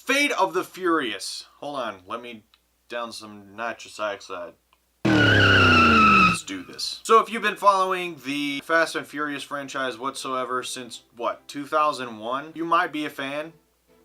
Fate of the Furious. Hold on, let me down some nitrous oxide. Let's do this. So if you've been following the Fast and Furious franchise whatsoever since, what, 2001, you might be a fan.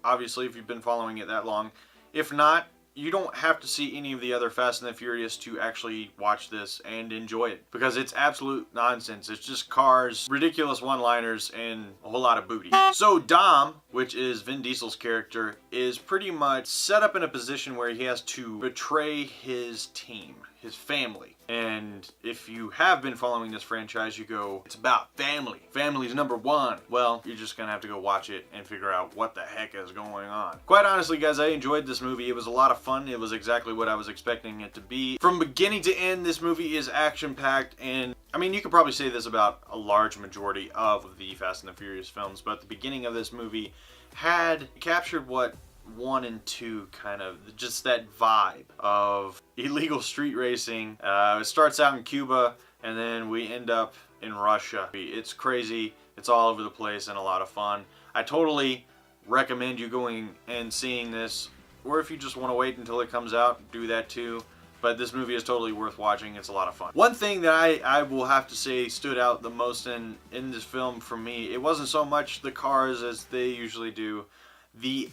Obviously, if you've been following it that long. If not, you don't have to see any of the other Fast and the Furious to actually watch this and enjoy it, because it's absolute nonsense. It's just cars, ridiculous one-liners, and a whole lot of booty. So Dom, which is Vin Diesel's character, is pretty much set up in a position where he has to betray his team, his family. And if you have been following this franchise, you go, it's about family. Family's number one. Well, you're just gonna have to go watch it and figure out what the heck is going on. Quite honestly, guys, I enjoyed this movie. It was a lot of fun. It was exactly what I was expecting it to be. From beginning to end, this movie is action-packed, and I mean, you could probably say this about a large majority of the Fast and the Furious films, but the beginning of this movie had captured what 1 and 2 kind of, just that vibe of illegal street racing. It starts out in Cuba and then we end up in Russia. It's crazy, it's all over the place, and a lot of fun. I totally recommend you going and seeing this, or if you just want to wait until it comes out, do that too. But this movie is totally worth watching. It's a lot of fun. One thing that I will have to say stood out the most in this film for me, it wasn't so much the cars as they usually do. The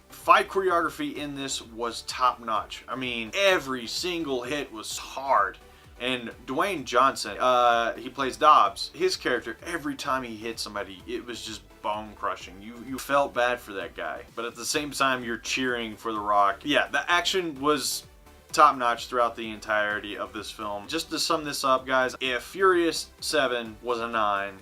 fight choreography in this was top notch. I mean, every single hit was hard. And Dwayne Johnson, he plays Dobbs. His character, every time he hit somebody, it was just bone crushing. You felt bad for that guy, but at the same time, you're cheering for The Rock. Yeah, the action was top notch throughout the entirety of this film. Just to sum this up, guys, if Furious 7 was a 9,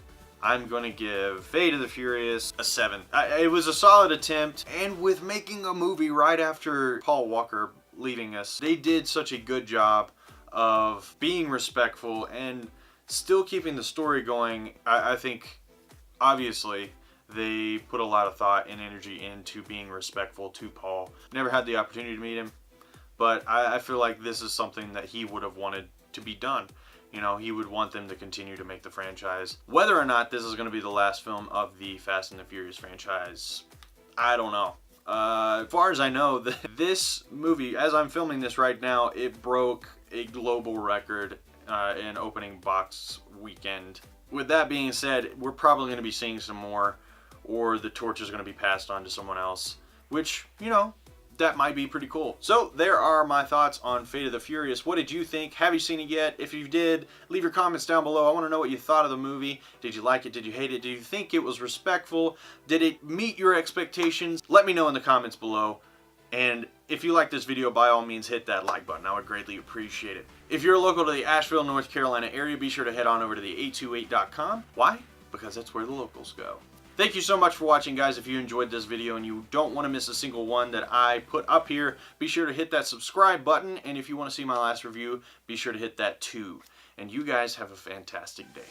I'm going to give Fate of the Furious a 7. It was a solid attempt, and with making a movie right after Paul Walker leaving us, they did such a good job of being respectful and still keeping the story going. I think, obviously, they put a lot of thought and energy into being respectful to Paul. Never had the opportunity to meet him, but I feel like this is something that he would have wanted to be done. You know, he would want them to continue to make the franchise. Whether or not this is going to be the last film of the Fast and the Furious franchise, I don't know. As far as I know, this movie, as I'm filming this right now, it broke a global record in opening box weekend. With that being said, we're probably going to be seeing some more, or the torch is going to be passed on to someone else, which, you know, that might be pretty cool. So there are my thoughts on Fate of the Furious. What did you think? Have you seen it yet? If you did, leave your comments down below. I want to know what you thought of the movie. Did you like it? Did you hate it? Did you think it was respectful? Did it meet your expectations? Let me know in the comments below. And if you like this video, by all means, hit that like button. I would greatly appreciate it. If you're local to the Asheville, North Carolina area, be sure to head on over to the 828.com. Why? Because that's where the locals go. Thank you so much for watching, guys. If you enjoyed this video and you don't want to miss a single one that I put up here, be sure to hit that subscribe button. And if you want to see my last review, be sure to hit that too. And you guys have a fantastic day.